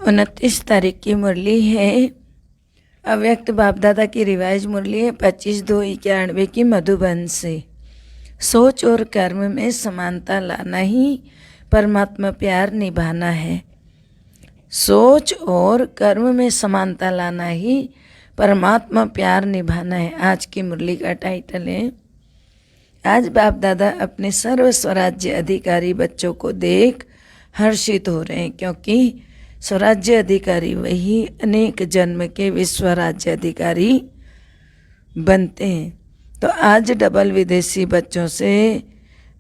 29 तारीख की मुरली है। अव्यक्त बाप दादा की रिवाइज मुरली है 25/2/91 की मधुबन से। सोच और कर्म में समानता लाना ही परमात्मा प्यार निभाना है। सोच और कर्म में समानता लाना ही परमात्मा प्यार निभाना है। आज की मुरली का टाइटल है। आज बाप दादा अपने सर्व स्वराज्य अधिकारी बच्चों को देख हर्षित हो रहे हैं, क्योंकि स्वराज्य अधिकारी वही अनेक जन्म के विश्व राज्य अधिकारी बनते हैं। तो आज डबल विदेशी बच्चों से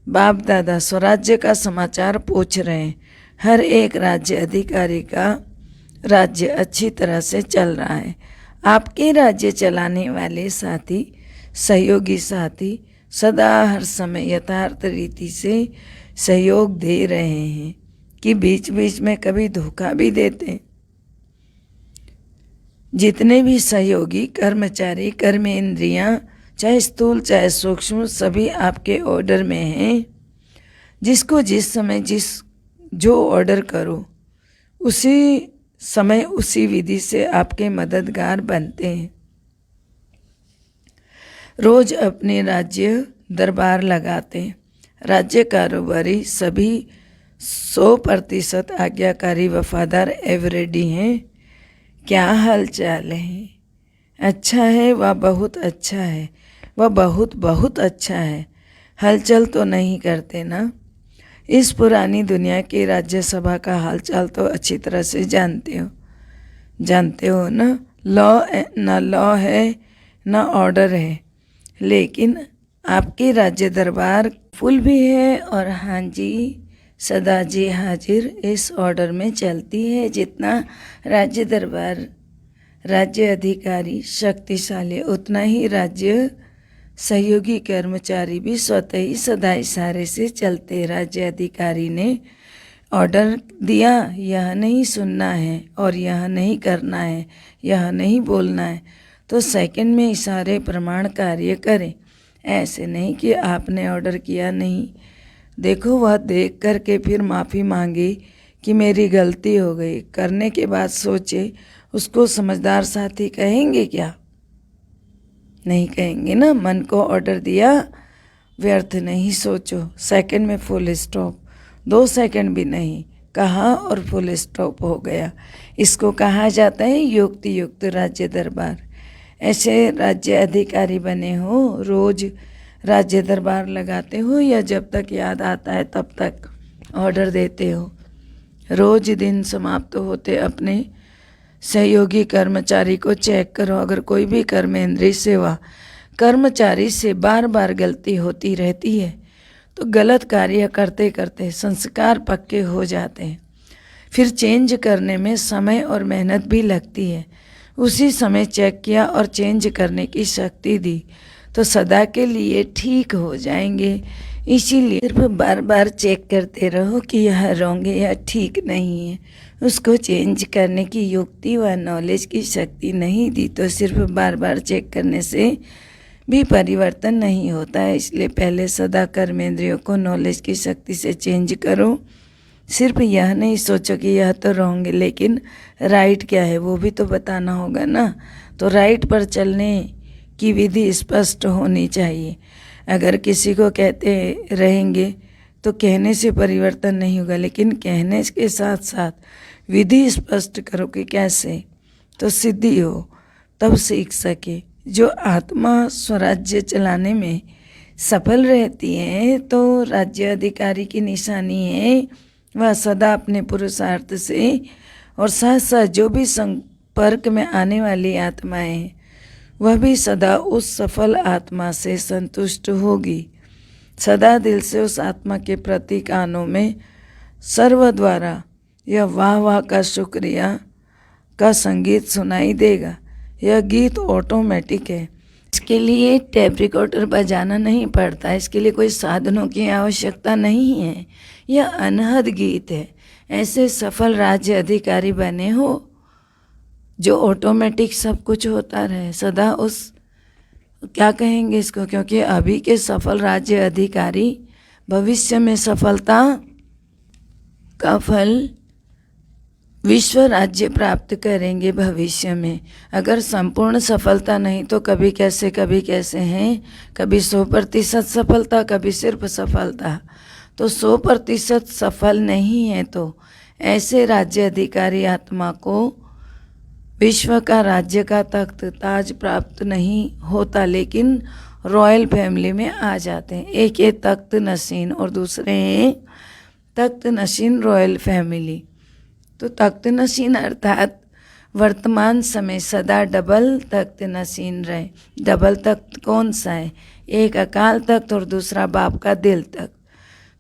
बाप दादा स्वराज्य का समाचार पूछ रहे हैं। हर एक राज्य अधिकारी का राज्य अच्छी तरह से चल रहा है। आपके राज्य चलाने वाले साथी, सहयोगी साथी सदा हर समय यथार्थ रीति से सहयोग दे रहे हैं कि बीच बीच में कभी धोखा भी देते। जितने भी सहयोगी कर्मचारी, कर्मेंद्रियां, चाहे स्थूल चाहे सूक्ष्म, सभी आपके ऑर्डर में हैं। जिसको जिस समय जो ऑर्डर करो उसी समय उसी विधि से आपके मददगार बनते हैं। रोज अपने राज्य दरबार लगाते हैं। राज्य कारोबारी सभी 100% आज्ञाकारी वफादार एवरेडी हैं। क्या हाल चाल है? अच्छा है, वह बहुत अच्छा है, वह बहुत बहुत अच्छा है। हलचल तो नहीं करते ना? इस पुरानी दुनिया की राज्यसभा का हालचाल तो अच्छी तरह से जानते हो ना? लॉ है ना ऑर्डर है, लेकिन आपकी राज्य दरबार फुल भी है और हाँ जी सदा जी हाजिर इस ऑर्डर में चलती है। जितना राज्य दरबार, राज्य अधिकारी शक्तिशाली, उतना ही राज्य सहयोगी कर्मचारी भी स्वतः ही सदा इशारे से चलते। राज्य अधिकारी ने ऑर्डर दिया, यह नहीं सुनना है और यह नहीं करना है, यह नहीं बोलना है, तो सेकंड में इशारे प्रमाण कार्य करें। ऐसे नहीं कि आपने ऑर्डर किया नहीं, देखो वह देख कर के फिर माफ़ी मांगी कि मेरी गलती हो गई, करने के बाद सोचे उसको समझदार साथी कहेंगे क्या? नहीं कहेंगे ना। मन को ऑर्डर दिया, व्यर्थ नहीं सोचो, सेकंड में फुल स्टॉप, 2 सेकंड भी नहीं, कहा और फुल स्टॉप हो गया। इसको कहा जाता है युक्ति युक्त राज्य दरबार। ऐसे राज्य अधिकारी बने हो, रोज राज्य दरबार लगाते हो या जब तक याद आता है तब तक ऑर्डर देते हो? रोज दिन समाप्त होते अपने सहयोगी कर्मचारी को चेक करो। अगर कोई भी कर्मेंद्रीय सेवा कर्मचारी से बार बार गलती होती रहती है तो गलत कार्य करते करते संस्कार पक्के हो जाते हैं। फिर चेंज करने में समय और मेहनत भी लगती है। उसी समय चेक किया और चेंज करने की शक्ति दी तो सदा के लिए ठीक हो जाएंगे। इसीलिए सिर्फ बार बार चेक करते रहो कि यह रॉन्ग है या ठीक नहीं है। उसको चेंज करने की युक्ति व नॉलेज की शक्ति नहीं दी तो सिर्फ बार बार चेक करने से भी परिवर्तन नहीं होता है। इसलिए पहले सदा कर्मेंद्रियों को नॉलेज की शक्ति से चेंज करो। सिर्फ यह नहीं सोचो कि यह तो रॉन्ग है, लेकिन राइट क्या है वो भी तो बताना होगा ना। तो राइट पर चलने की विधि स्पष्ट होनी चाहिए। अगर किसी को कहते रहेंगे तो कहने से परिवर्तन नहीं होगा, लेकिन कहने के साथ साथ विधि स्पष्ट करो कि कैसे तो सिद्धि हो, तब सीख सके। जो आत्मा स्वराज्य चलाने में सफल रहती है तो राज्य अधिकारी की निशानी है वह सदा अपने पुरुषार्थ से और साथ साथ जो भी संपर्क में आने वाली आत्माएं हैं वह भी सदा उस सफल आत्मा से संतुष्ट होगी। सदा दिल से उस आत्मा के प्रति कानों में सर्व द्वारा यह वाह वाह का शुक्रिया का संगीत सुनाई देगा। यह गीत ऑटोमेटिक है, इसके लिए टेप रिकॉर्डर बजाना नहीं पड़ता, इसके लिए कोई साधनों की आवश्यकता नहीं है। यह अनहद गीत है। ऐसे सफल राज्य अधिकारी बने हो जो ऑटोमेटिक सब कुछ होता रहे सदा। उस क्या कहेंगे इसको, क्योंकि अभी के सफल राज्य अधिकारी भविष्य में सफलता का फल विश्व राज्य प्राप्त करेंगे भविष्य में। अगर संपूर्ण सफलता नहीं तो कभी कैसे हैं, कभी 100% सफलता, कभी सिर्फ सफलता। तो 100% सफल नहीं है तो ऐसे राज्य अधिकारी आत्मा को विश्व का राज्य का तख्त ताज प्राप्त नहीं होता, लेकिन रॉयल फैमिली में आ जाते हैं। एक है तख्त नशीन और दूसरे हैं तख्त नशीन रॉयल फैमिली। तो तख्त नशीन अर्थात वर्तमान समय सदा डबल तख्त नशीन रहे। डबल तख्त कौन सा है? एक अकाल तख्त और दूसरा बाप का दिल तख्त।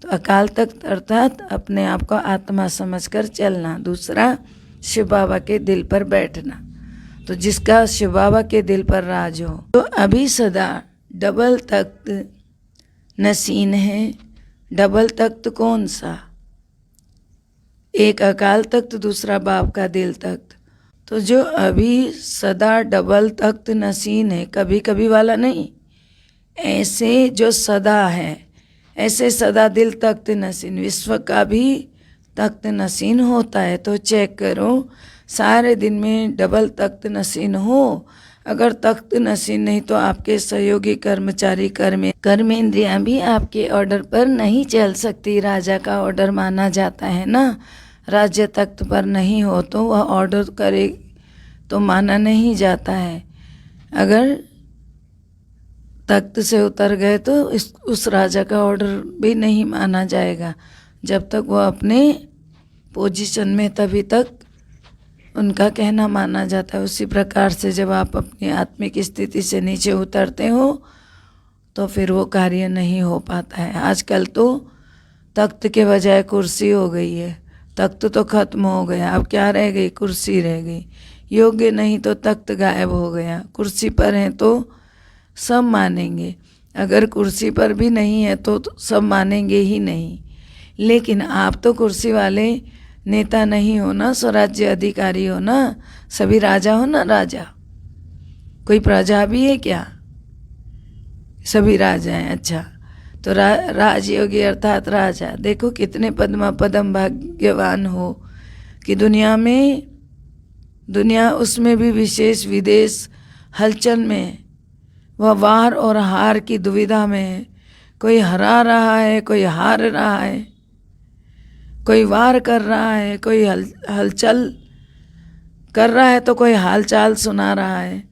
तो अकाल तख्त अर्थात अपने आप को आत्मा समझकर चलना, दूसरा शिव बाबा के दिल पर बैठना। तो जिसका शिव बाबा के दिल पर राज हो, तो अभी सदा डबल तख्त नशीन है। डबल तख्त कौन सा? एक अकाल तख्त, दूसरा बाप का दिल तख्त। तो जो अभी सदा डबल तख्त नशीन है, कभी कभी वाला नहीं, ऐसे जो सदा है, ऐसे सदा दिल तख्त नशीन, विश्व का भी तख्त नशीन होता है। तो चेक करो सारे दिन में डबल तख्त नशीन हो। अगर तख्त नशीन नहीं तो आपके सहयोगी कर्मचारी कर्मेंद्रियां भी आपके ऑर्डर पर नहीं चल सकती। राजा का ऑर्डर माना जाता है ना। राज्य तख्त पर नहीं हो तो वह ऑर्डर करे तो माना नहीं जाता है। अगर तख्त से उतर गए तो उस राजा का ऑर्डर भी नहीं माना जाएगा जब तक वह अपने पोजीशन में, तभी तक उनका कहना माना जाता है। उसी प्रकार से जब आप अपनी आत्मिक स्थिति से नीचे उतरते हो तो फिर वो कार्य नहीं हो पाता है। आजकल तो तख्त के बजाय कुर्सी हो गई है। तख्त तो खत्म हो गया, अब क्या रह गई? कुर्सी रह गई। योग्य नहीं तो तख्त गायब हो गया। कुर्सी पर हैं तो सब मानेंगे, अगर कुर्सी पर भी नहीं है तो सब मानेंगे ही नहीं। लेकिन आप तो कुर्सी वाले नेता नहीं हो ना, स्वराज्य अधिकारी हो ना, सभी राजा हो ना। राजा कोई प्रजा भी है क्या? सभी राजा हैं। अच्छा, तो राजयोगी अर्थात राजा। देखो कितने पदम भाग्यवान हो कि दुनिया उसमें भी विशेष विदेश हलचल में, वह वार और हार की दुविधा में है। कोई हरा रहा है, कोई हार रहा है, कोई वार कर रहा है, कोई हलचल कर रहा है, तो कोई हालचाल सुना रहा है।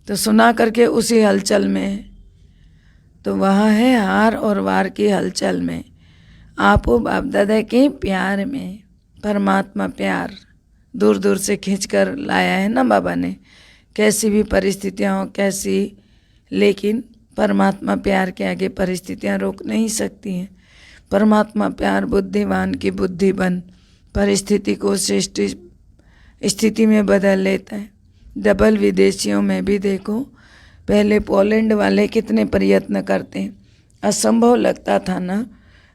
तो सुना करके उसी हलचल में, तो वह है हार और वार की हलचल में। आपो बाप दादा के प्यार में, परमात्मा प्यार दूर दूर से खींच कर लाया है ना बाबा ने। कैसी भी परिस्थितियाँ हो, कैसी, लेकिन परमात्मा प्यार के आगे परिस्थितियाँ रोक नहीं सकती हैं। परमात्मा प्यार बुद्धिमान की बुद्धि बन परिस्थिति को श्रेष्ठ स्थिति में बदल लेता है। डबल विदेशियों में भी देखो, पहले पोलैंड वाले कितने प्रयत्न करते हैं, असंभव लगता था ना,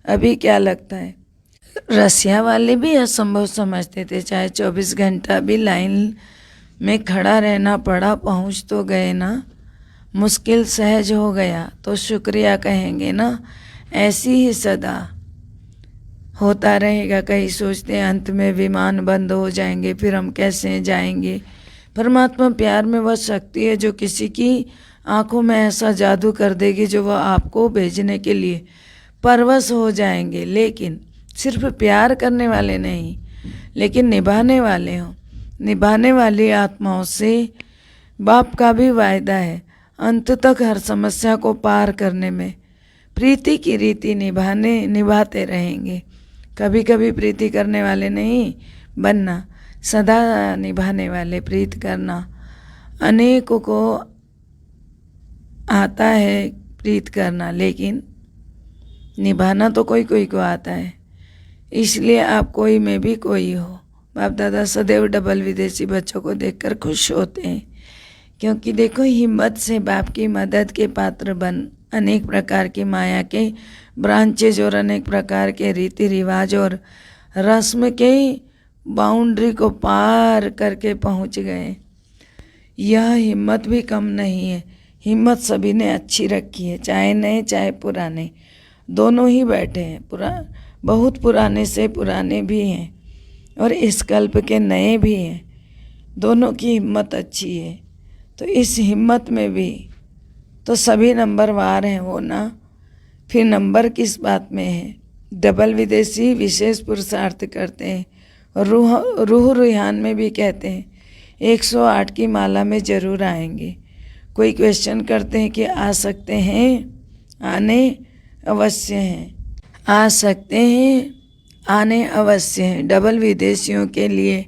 अभी क्या लगता है। रसिया वाले भी असंभव समझते थे, चाहे 24 घंटा भी लाइन में खड़ा रहना पड़ा, पहुंच तो गए ना। मुश्किल सहज हो गया तो शुक्रिया कहेंगे ना। ऐसी ही सदा होता रहेगा। कहीं सोचते हैं अंत में विमान बंद हो जाएंगे, फिर हम कैसे जाएंगे। परमात्मा प्यार में वह शक्ति है जो किसी की आंखों में ऐसा जादू कर देगी जो वह आपको भेजने के लिए परवश हो जाएंगे। लेकिन सिर्फ प्यार करने वाले नहीं, लेकिन निभाने वाले हों। निभाने वाली आत्माओं से बाप का भी वायदा है, अंत तक हर समस्या को पार करने में प्रीति की रीति निभाते रहेंगे। कभी कभी प्रीति करने वाले नहीं बनना, सदा निभाने वाले प्रीत करना। अनेकों को आता है प्रीत करना, लेकिन निभाना तो कोई कोई को आता है। इसलिए आप कोई में भी कोई हो। बाप दादा सदैव डबल विदेशी बच्चों को देखकर खुश होते हैं, क्योंकि देखो हिम्मत से बाप की मदद के पात्र बन अनेक प्रकार की माया के ब्रांचेज और अनेक प्रकार के रीति रिवाज और रस्म के बाउंड्री को पार करके पहुंच गए। यह हिम्मत भी कम नहीं है। हिम्मत सभी ने अच्छी रखी है, चाहे नए चाहे पुराने, दोनों ही बैठे हैं। बहुत पुराने से पुराने भी हैं। और इस कल्प के नए भी हैं। दोनों की हिम्मत अच्छी है। तो इस हिम्मत में भी तो सभी नंबरवार हैं वो ना, फिर नंबर किस बात में है। डबल विदेशी विशेष पुरुषार्थ करते हैं और रूह रुहान में भी कहते हैं 108 की माला में ज़रूर आएंगे। कोई क्वेश्चन करते हैं कि आ सकते हैं, आने अवश्य हैं, आ सकते हैं, आने अवश्य हैं। डबल विदेशियों के लिए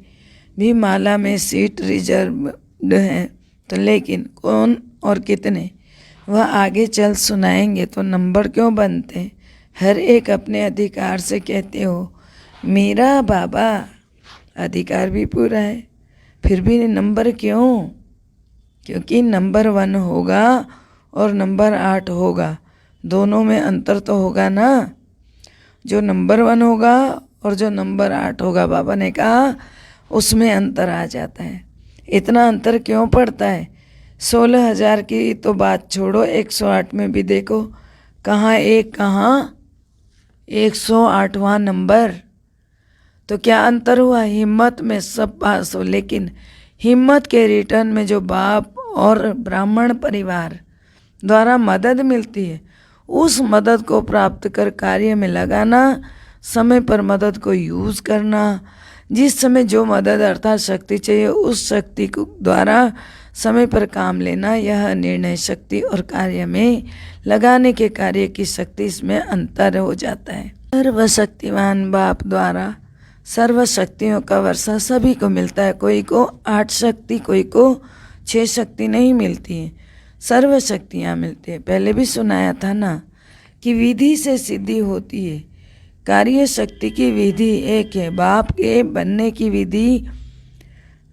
भी माला में सीट रिजर्व्ड है। तो लेकिन कौन और कितने वह आगे चल सुनाएंगे। तो नंबर क्यों बनते हैं? हर एक अपने अधिकार से कहते हो मेरा बाबा, अधिकार भी पूरा है, फिर भी नंबर क्यों? क्योंकि नंबर 1 होगा और नंबर 8 होगा, दोनों में अंतर तो होगा ना। जो नंबर 1 होगा और जो नंबर 8 होगा, बाबा ने कहा उसमें अंतर आ जाता है। इतना अंतर क्यों पड़ता है? 16,000 की तो बात छोड़ो, 108 में भी देखो कहाँ एक, कहाँ 108वां नंबर। तो क्या अंतर हुआ? हिम्मत में सब पास हो, लेकिन हिम्मत के रिटर्न में जो बाप और ब्राह्मण परिवार द्वारा मदद मिलती है, उस मदद को प्राप्त कर कार्य में लगाना, समय पर मदद को यूज़ करना। जिस समय जो मदद अर्थात शक्ति चाहिए, उस शक्ति को द्वारा समय पर काम लेना, यह निर्णय शक्ति और कार्य में लगाने के कार्य की शक्ति, इसमें अंतर हो जाता है। सर्वशक्तिमान बाप द्वारा सर्व शक्तियों का वर्षा सभी को मिलता है। कोई को 8 शक्ति, कोई को 6 शक्ति नहीं मिलती है, सर्व शक्तियाँ मिलती है। पहले भी सुनाया था ना कि विधि से सिद्धि होती है। कार्य शक्ति की विधि एक है, बाप के बनने की विधि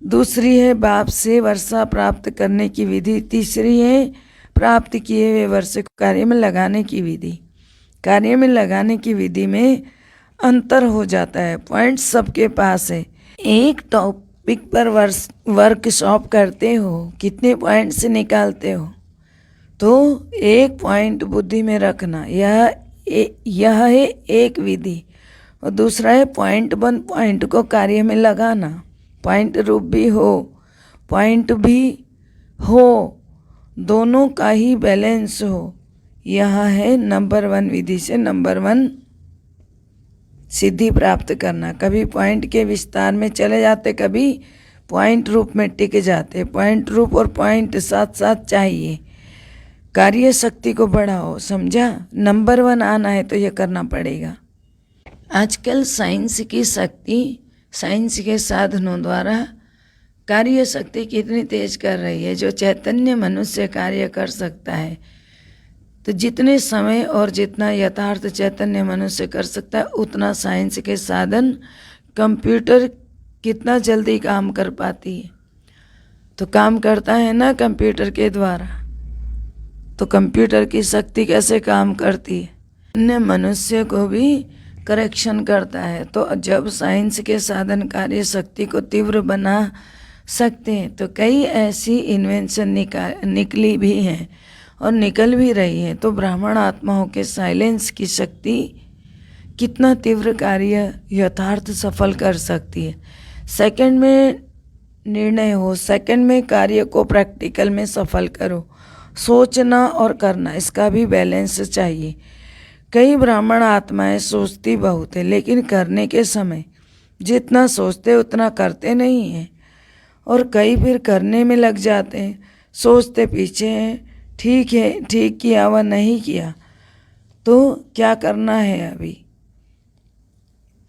दूसरी है, बाप से वर्षा प्राप्त करने की विधि तीसरी है, प्राप्त किए हुए वर्षे को कार्य में लगाने की विधि। कार्य में लगाने की विधि में अंतर हो जाता है। पॉइंट सबके पास है। एक टॉपिक पर वर्कशॉप करते हो, कितने पॉइंट से निकालते हो? तो एक पॉइंट बुद्धि में रखना, यह है एक विधि। और दूसरा है पॉइंट को कार्य में लगाना, पॉइंट रूप भी हो, पॉइंट भी हो, दोनों का ही बैलेंस हो। यह है नंबर 1 विधि से नंबर 1 सिद्धि प्राप्त करना। कभी पॉइंट के विस्तार में चले जाते, कभी पॉइंट रूप में टिक जाते। पॉइंट रूप और पॉइंट साथ साथ चाहिए। कार्य शक्ति को बढ़ाओ, समझा? नंबर 1 आना है तो ये करना पड़ेगा। आजकल साइंस की शक्ति, साइंस के साधनों द्वारा कार्य शक्ति कितनी तेज कर रही है। जो चैतन्य मनुष्य कार्य कर सकता है, तो जितने समय और जितना यथार्थ चैतन्य मनुष्य कर सकता है, उतना साइंस के साधन, कंप्यूटर कितना जल्दी काम कर पाती है। तो काम करता है ना कंप्यूटर के द्वारा। तो कंप्यूटर की शक्ति कैसे काम करती है? अन्य मनुष्य को भी करेक्शन करता है। तो जब साइंस के साधन कार्य शक्ति को तीव्र बना सकते हैं, तो कई ऐसी इन्वेंशन निकली भी हैं और निकल भी रही है। तो ब्राह्मण आत्माओं के साइलेंस की शक्ति कितना तीव्र कार्य यथार्थ सफल कर सकती है। सेकंड में निर्णय हो, सेकंड में कार्य को प्रैक्टिकल में सफल करो। सोचना और करना, इसका भी बैलेंस चाहिए। कई ब्राह्मण आत्माएं सोचती बहुत है, लेकिन करने के समय जितना सोचते उतना करते नहीं हैं। और कई फिर करने में लग जाते हैं, सोचते पीछे हैं, ठीक है, ठीक किया व नहीं किया। तो क्या करना है अभी?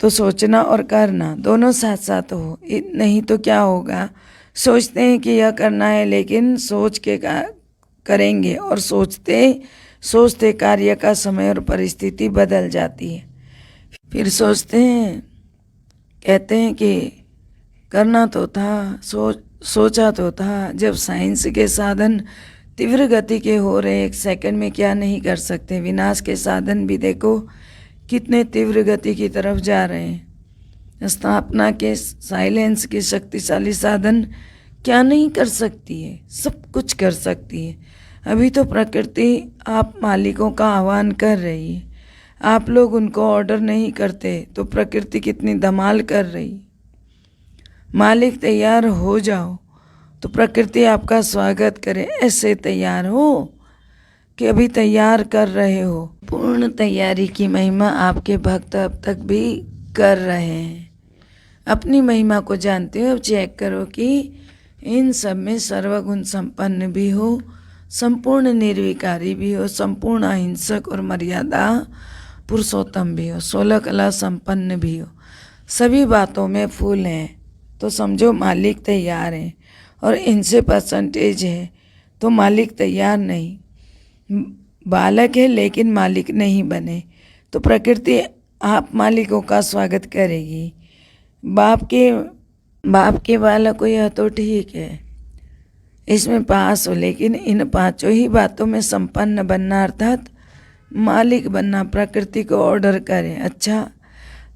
तो सोचना और करना दोनों साथ साथ हो, नहीं तो क्या होगा? सोचते हैं कि यह करना है, लेकिन सोच के करेंगे और सोचते कार्य का समय और परिस्थिति बदल जाती है। फिर सोचते हैं, कहते हैं कि करना तो था, सोचा तो था। जब साइंस के साधन तीव्र गति के हो रहे, एक सेकंड में क्या नहीं कर सकते। विनाश के साधन भी देखो कितने तीव्र गति की तरफ जा रहे हैं। स्थापना के साइलेंस के शक्तिशाली साधन क्या नहीं कर सकती है? सब कुछ कर सकती है। अभी तो प्रकृति आप मालिकों का आह्वान कर रही है, आप लोग उनको ऑर्डर नहीं करते, तो प्रकृति कितनी धमाल कर रही। मालिक तैयार हो जाओ तो प्रकृति आपका स्वागत करे। ऐसे तैयार हो कि अभी तैयार कर रहे हो। पूर्ण तैयारी की महिमा आपके भक्त अब तक भी कर रहे हैं। अपनी महिमा को जानते हो। अब चेक करो कि इन सब में सर्वगुण संपन्न भी हो, संपूर्ण निर्विकारी भी हो, संपूर्ण अहिंसक और मर्यादा पुरुषोत्तम भी हो, 16 कला संपन्न भी हो, सभी बातों में फूल हैं, तो समझो मालिक तैयार है। और इनसे परसेंटेज है तो मालिक तैयार नहीं। बालक है लेकिन मालिक नहीं बने तो प्रकृति आप मालिकों का स्वागत करेगी। बाप के बालक को यह तो ठीक है, इसमें पास हो, लेकिन इन पांचों ही बातों में संपन्न बनना अर्थात मालिक बनना, प्रकृति को ऑर्डर करें। अच्छा,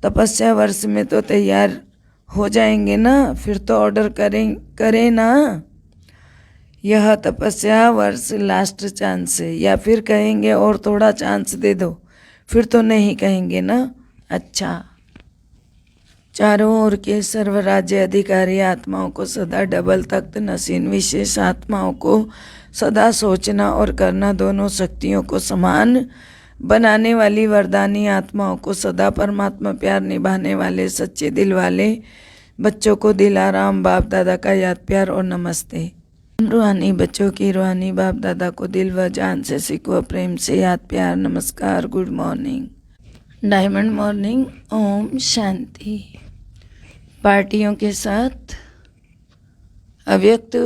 तपस्या वर्ष में तो तैयार हो जाएंगे ना, फिर तो ऑर्डर करें ना। यह तपस्या वर्ष लास्ट चांस है, या फिर कहेंगे और थोड़ा चांस दे दो, फिर तो नहीं कहेंगे ना। अच्छा, चारों ओर के सर्वराज्य अधिकारी आत्माओं को सदा डबल तख्त नसीन विशेष आत्माओं को सदा सोचना और करना, दोनों शक्तियों को समान बनाने वाली वरदानी आत्माओं को सदा परमात्मा प्यार निभाने वाले सच्चे दिल वाले बच्चों को दिलाराम बाप दादा का याद प्यार और नमस्ते। रूहानी बच्चों की रूहानी बाप दादा को दिल व जान से सीखो, प्रेम से याद प्यार नमस्कार, good morning, diamond morning, Om Shanti. पार्टियों के साथ अव्यक्त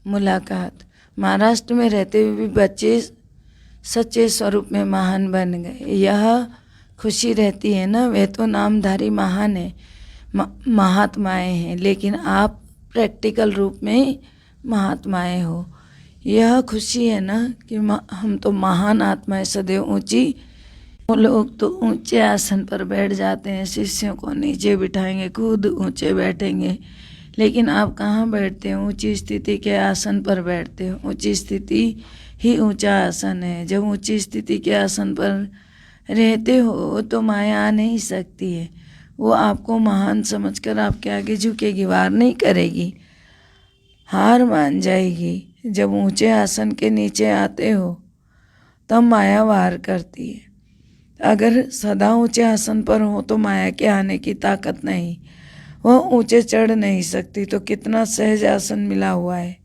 मुलाकात। महाराष्ट्र में रहते हुए भी बच्चे सच्चे स्वरूप में महान बन गए, यह खुशी रहती है ना। वे तो नामधारी महान है, महात्माएं हैं, लेकिन आप प्रैक्टिकल रूप में महात्माएं हो, यह खुशी है ना कि हम तो महान आत्माएं। सदैव ऊंची, वो लोग तो ऊंचे आसन पर बैठ जाते हैं, शिष्यों को नीचे बिठाएंगे, खुद ऊंचे बैठेंगे, लेकिन आप कहाँ बैठते हो? ऊंची स्थिति के आसन पर बैठते हो। ऊंची स्थिति ही ऊंचा आसन है। जब ऊंची स्थिति के आसन पर रहते हो तो माया आ नहीं सकती है, वो आपको महान समझकर आपके आगे झुकेगी, वार नहीं करेगी, हार मान जाएगी। जब ऊंचे आसन के नीचे आते हो तब माया वार करती है। अगर सदा ऊंचे आसन पर हो तो माया के आने की ताकत नहीं, वह ऊंचे चढ़ नहीं सकती। तो कितना सहज आसन मिला हुआ है।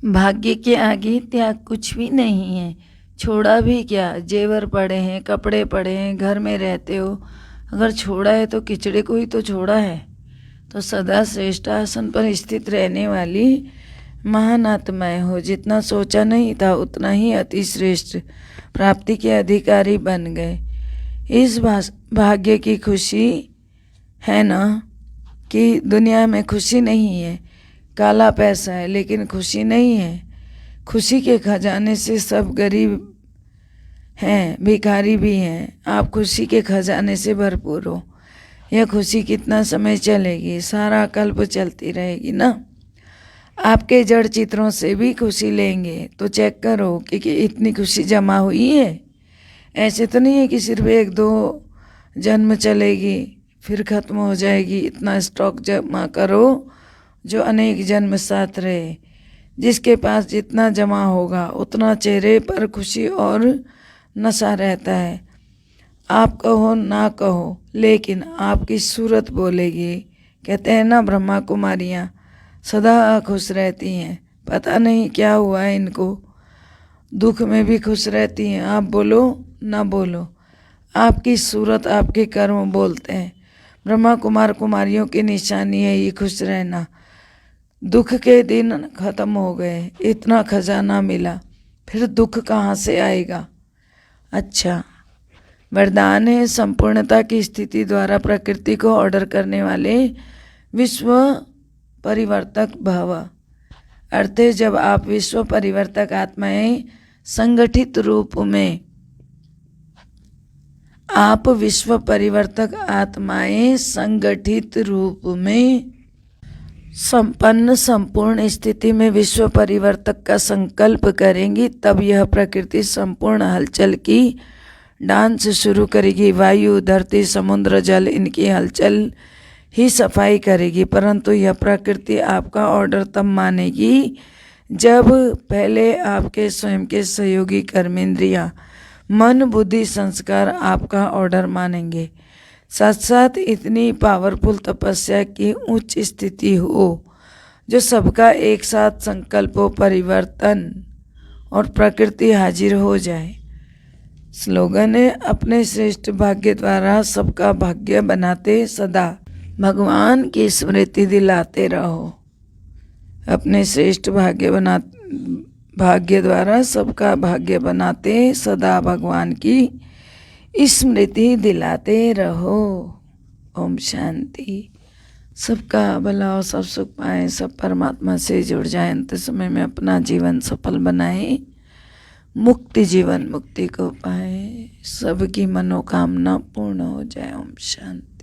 भाग्य के आगे त्याग कुछ भी नहीं है। छोड़ा भी क्या, जेवर पड़े हैं, कपड़े पड़े हैं, घर में रहते हो, अगर छोड़ा है तो किचड़े को ही तो छोड़ा है। तो सदा श्रेष्ठ आसन पर स्थित रहने वाली महान आत्माएं हो। जितना सोचा नहीं था उतना ही अति श्रेष्ठ प्राप्ति के अधिकारी बन गए। इस भाग्य की खुशी है ना कि दुनिया में खुशी नहीं है, काला पैसा है लेकिन खुशी नहीं है। खुशी के खजाने से सब गरीब हैं, भिखारी भी हैं। आप खुशी के खजाने से भरपूर हो। यह खुशी कितना समय चलेगी? सारा कल्प चलती रहेगी ना। आपके जड़ चित्रों से भी खुशी लेंगे तो चेक करो कि इतनी खुशी जमा हुई है। ऐसे तो नहीं है कि सिर्फ 1-2 जन्म चलेगी फिर खत्म हो जाएगी। इतना स्टॉक जमा करो जो अनेक जन्म साथ रहे। जिसके पास जितना जमा होगा उतना चेहरे पर खुशी और नशा रहता है। आप कहो ना कहो लेकिन आपकी सूरत बोलेगी। कहते हैं ना ब्रह्मा कुमारियाँ सदा खुश रहती हैं, पता नहीं क्या हुआ है इनको, दुख में भी खुश रहती हैं। आप बोलो ना बोलो, आपकी सूरत आपके कर्म बोलते हैं। ब्रह्मा कुमार कुमारियों की निशानी है ये खुश रहना। दुख के दिन खत्म हो गए, इतना खजाना मिला, फिर दुख कहाँ से आएगा? अच्छा, वरदान है संपूर्णता की स्थिति द्वारा प्रकृति को ऑर्डर करने वाले विश्व परिवर्तक भव। अर्थ है जब आप विश्व परिवर्तक आत्माएं संगठित रूप में, आप विश्व परिवर्तक आत्माएं संगठित रूप में संपन्न संपूर्ण स्थिति में विश्व परिवर्तक का संकल्प करेंगी, तब यह प्रकृति संपूर्ण हलचल की डांस शुरू करेगी। वायु, धरती, समुद्र, जल, इनकी हलचल ही सफाई करेगी, परंतु यह प्रकृति आपका ऑर्डर तब मानेगी जब पहले आपके स्वयं के सहयोगी कर्मेंद्रियां, मन, बुद्धि, संस्कार आपका ऑर्डर मानेंगे। साथ साथ इतनी पावरफुल तपस्या की उच्च स्थिति हो जो सबका एक साथ संकल्प हो परिवर्तन और प्रकृति हाजिर हो जाए। स्लोगन है, अपने श्रेष्ठ भाग्य द्वारा सबका भाग्य बनाते सदा भगवान की स्मृति दिलाते रहो। अपने श्रेष्ठ भाग्य द्वारा सबका भाग्य बनाते सदा भगवान की स्मृति दिलाते रहो। ओम शांति। सबका भला हो, सब सुख पाए, सब परमात्मा से जुड़ जाए, अंत समय में अपना जीवन सफल बनाए, मुक्ति जीवन मुक्ति को पाए, सबकी मनोकामना पूर्ण हो जाए। ओम शांति।